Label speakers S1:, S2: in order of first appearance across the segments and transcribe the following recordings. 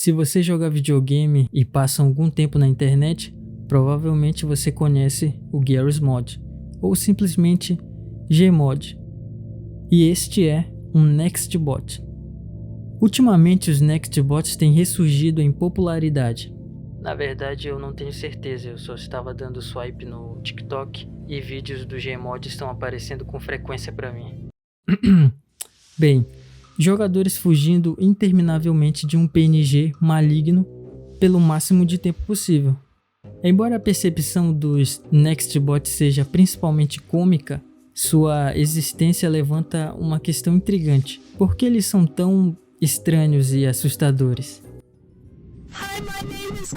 S1: Se você joga videogame e passa algum tempo na internet, provavelmente você conhece o Garry's Mod, ou simplesmente Gmod. E este é um Nextbot. Ultimamente os Nextbots têm ressurgido em popularidade. Na verdade eu não tenho certeza, eu só estava dando swipe no TikTok e vídeos do Gmod estão aparecendo com frequência para mim. Bem, jogadores fugindo interminavelmente de um PNG maligno pelo máximo de tempo possível. Embora a percepção dos Nextbots seja principalmente cômica, sua existência levanta uma questão intrigante. Por que eles são tão estranhos e assustadores?
S2: Hi, my name is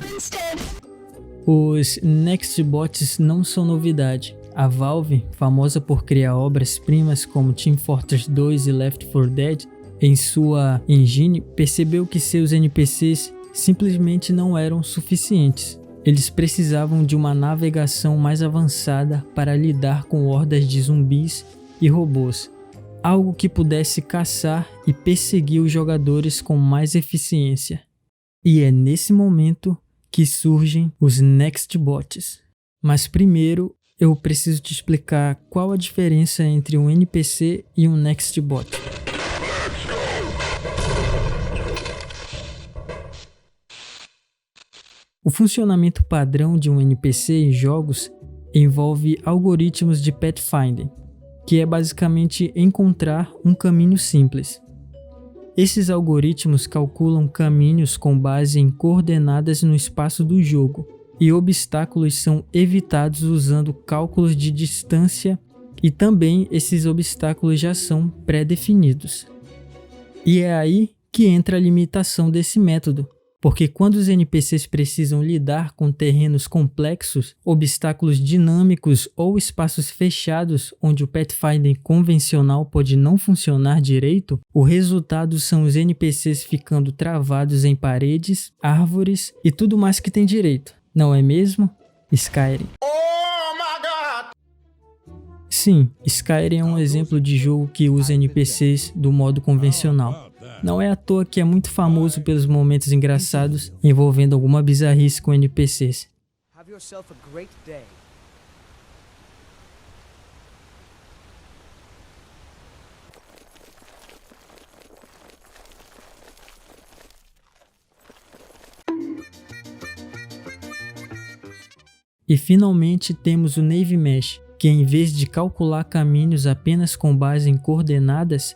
S2: Winston.
S1: Os Nextbots não são novidade. A Valve, famosa por criar obras-primas como Team Fortress 2 e Left 4 Dead, em sua engine percebeu que seus NPCs simplesmente não eram suficientes. Eles precisavam de uma navegação mais avançada para lidar com hordas de zumbis e robôs, algo que pudesse caçar e perseguir os jogadores com mais eficiência. E é nesse momento que surgem os Nextbots. Mas primeiro eu preciso te explicar qual a diferença entre um NPC e um Nextbot. O funcionamento padrão de um NPC em jogos envolve algoritmos de pathfinding, que é basicamente encontrar um caminho simples. Esses algoritmos calculam caminhos com base em coordenadas no espaço do jogo, e obstáculos são evitados usando cálculos de distância, e também esses obstáculos já são pré-definidos. E é aí que entra a limitação desse método, porque quando os NPCs precisam lidar com terrenos complexos, obstáculos dinâmicos ou espaços fechados onde o pathfinding convencional pode não funcionar direito, o resultado são os NPCs ficando travados em paredes, árvores e tudo mais que tem direito. Não é mesmo? Skyrim.
S2: Oh my God!
S1: Sim, Skyrim é um exemplo de jogo que usa NPCs do modo convencional. Não é à toa que é muito famoso pelos momentos engraçados envolvendo alguma bizarrice com NPCs.
S3: Have yourself a great day.
S1: E finalmente temos o Nave Mesh, que em vez de calcular caminhos apenas com base em coordenadas,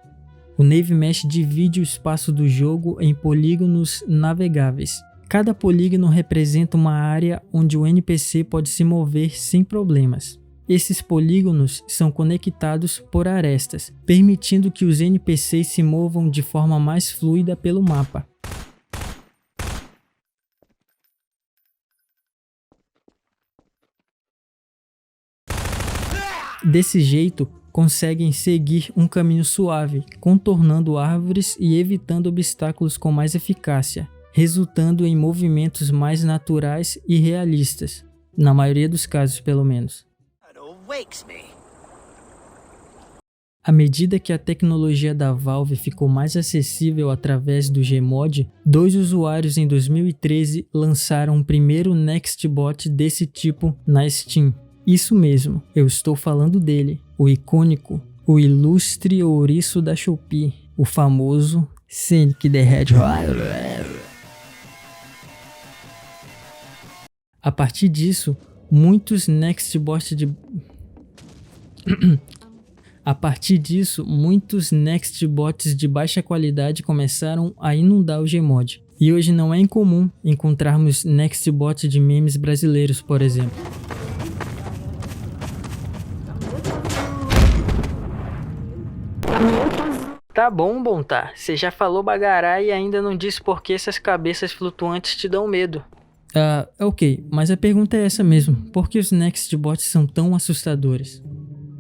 S1: o Nave Mesh divide o espaço do jogo em polígonos navegáveis. Cada polígono representa uma área onde o NPC pode se mover sem problemas. Esses polígonos são conectados por arestas, permitindo que os NPCs se movam de forma mais fluida pelo mapa. Desse jeito, conseguem seguir um caminho suave, contornando árvores e evitando obstáculos com mais eficácia, resultando em movimentos mais naturais e realistas, na maioria dos casos pelo menos. À medida que a tecnologia da Valve ficou mais acessível através do Gmod, 2 usuários em 2013 lançaram o primeiro Nextbot desse tipo na Steam. Isso mesmo, eu estou falando dele, o icônico, o ilustre ouriço da Shopee, o famoso Sonic the Hedgehog. A partir disso, muitos Nextbots de baixa qualidade começaram a inundar o Gmod. E hoje não é incomum encontrarmos Nextbots de memes brasileiros, por exemplo. Tá bom, Bontar. Você já falou bagará e ainda não disse por que essas cabeças flutuantes te dão medo. Ok, mas a pergunta é essa mesmo. Por que os Nextbots são tão assustadores?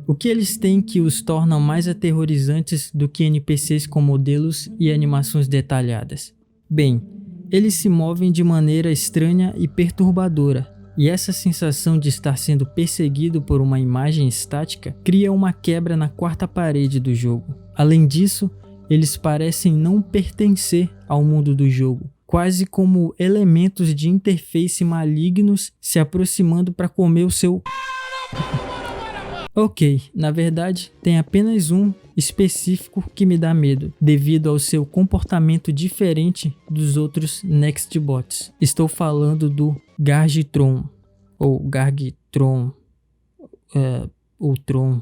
S1: O que eles têm que os tornam mais aterrorizantes do que NPCs com modelos e animações detalhadas? Bem, eles se movem de maneira estranha e perturbadora. E essa sensação de estar sendo perseguido por uma imagem estática cria uma quebra na quarta parede do jogo. Além disso, eles parecem não pertencer ao mundo do jogo, quase como elementos de interface malignos se aproximando para comer o seu... Ok, na verdade, tem apenas um específico que me dá medo, devido ao seu comportamento diferente dos outros Nextbots. Estou falando do Gargitron, ou Gargitron, ou Tron,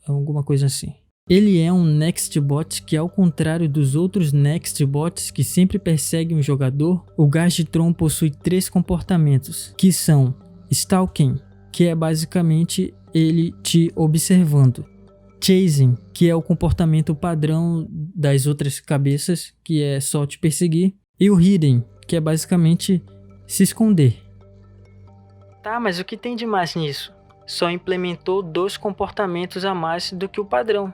S1: alguma coisa assim. Ele é um Nextbot que, ao contrário dos outros Nextbots que sempre perseguem o jogador, o Gargitron possui 3 comportamentos, que são Stalking, que é basicamente ele te observando, Chasing, que é o comportamento padrão das outras cabeças, que é só te perseguir, e o Hidden, que é basicamente se esconder. Tá, mas o que tem de mais nisso? Só implementou 2 comportamentos a mais do que o padrão.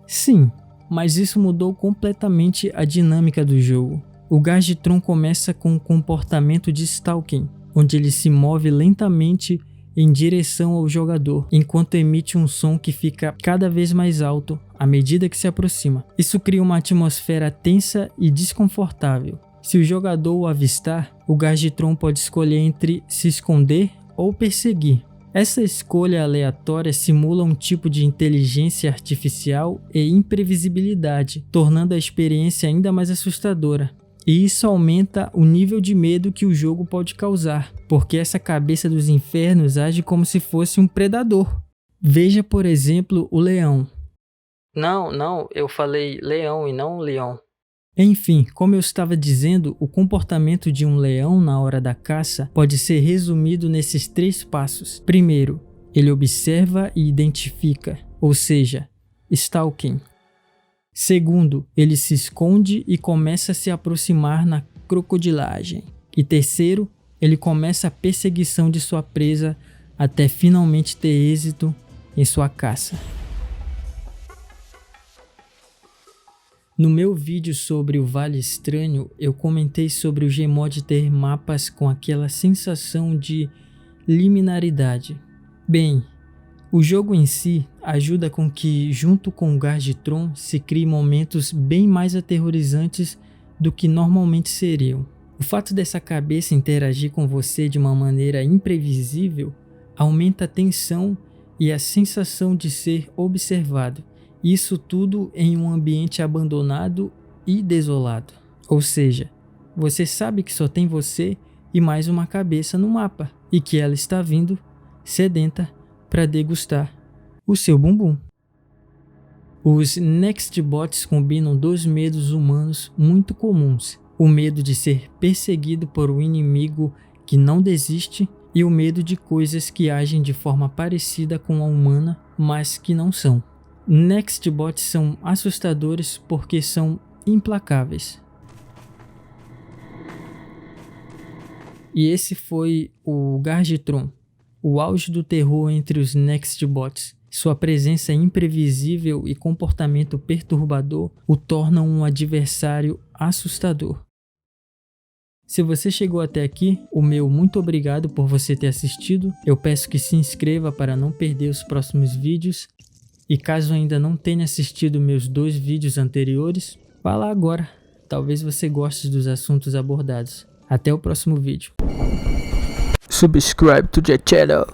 S1: Sim, mas isso mudou completamente a dinâmica do jogo. O Gargitron começa com o comportamento de Stalking, onde ele se move lentamente em direção ao jogador, enquanto emite um som que fica cada vez mais alto à medida que se aproxima. Isso cria uma atmosfera tensa e desconfortável. Se o jogador o avistar, o Gargitron pode escolher entre se esconder ou perseguir. Essa escolha aleatória simula um tipo de inteligência artificial e imprevisibilidade, tornando a experiência ainda mais assustadora. E isso aumenta o nível de medo que o jogo pode causar, porque essa cabeça dos infernos age como se fosse um predador. Veja, por exemplo, o leão. Não, eu falei leão e não leão. Enfim, como eu estava dizendo, o comportamento de um leão na hora da caça pode ser resumido nesses 3 passos. Primeiro, ele observa e identifica, ou seja, Stalking. Segundo, ele se esconde e começa a se aproximar na crocodilagem. E terceiro, ele começa a perseguição de sua presa até finalmente ter êxito em sua caça. No meu vídeo sobre o Vale Estranho, eu comentei sobre o Gmod ter mapas com aquela sensação de liminaridade. Bem, o jogo em si ajuda com que, junto com o Gargitron, se criem momentos bem mais aterrorizantes do que normalmente seriam. O fato dessa cabeça interagir com você de uma maneira imprevisível aumenta a tensão e a sensação de ser observado. Isso tudo em um ambiente abandonado e desolado. Ou seja, você sabe que só tem você e mais uma cabeça no mapa e que ela está vindo sedenta para degustar o seu bumbum. Os Nextbots combinam 2 medos humanos muito comuns: o medo de ser perseguido por um inimigo que não desiste e o medo de coisas que agem de forma parecida com a humana, mas que não são. Nextbots são assustadores porque são implacáveis. E esse foi o Gargitron, o auge do terror entre os Nextbots. Sua presença imprevisível e comportamento perturbador o tornam um adversário assustador. Se você chegou até aqui, o meu muito obrigado por você ter assistido. Eu peço que se inscreva para não perder os próximos vídeos. E caso ainda não tenha assistido meus 2 vídeos anteriores, vá lá agora. Talvez você goste dos assuntos abordados. Até o próximo vídeo.
S4: Subscribe to the channel.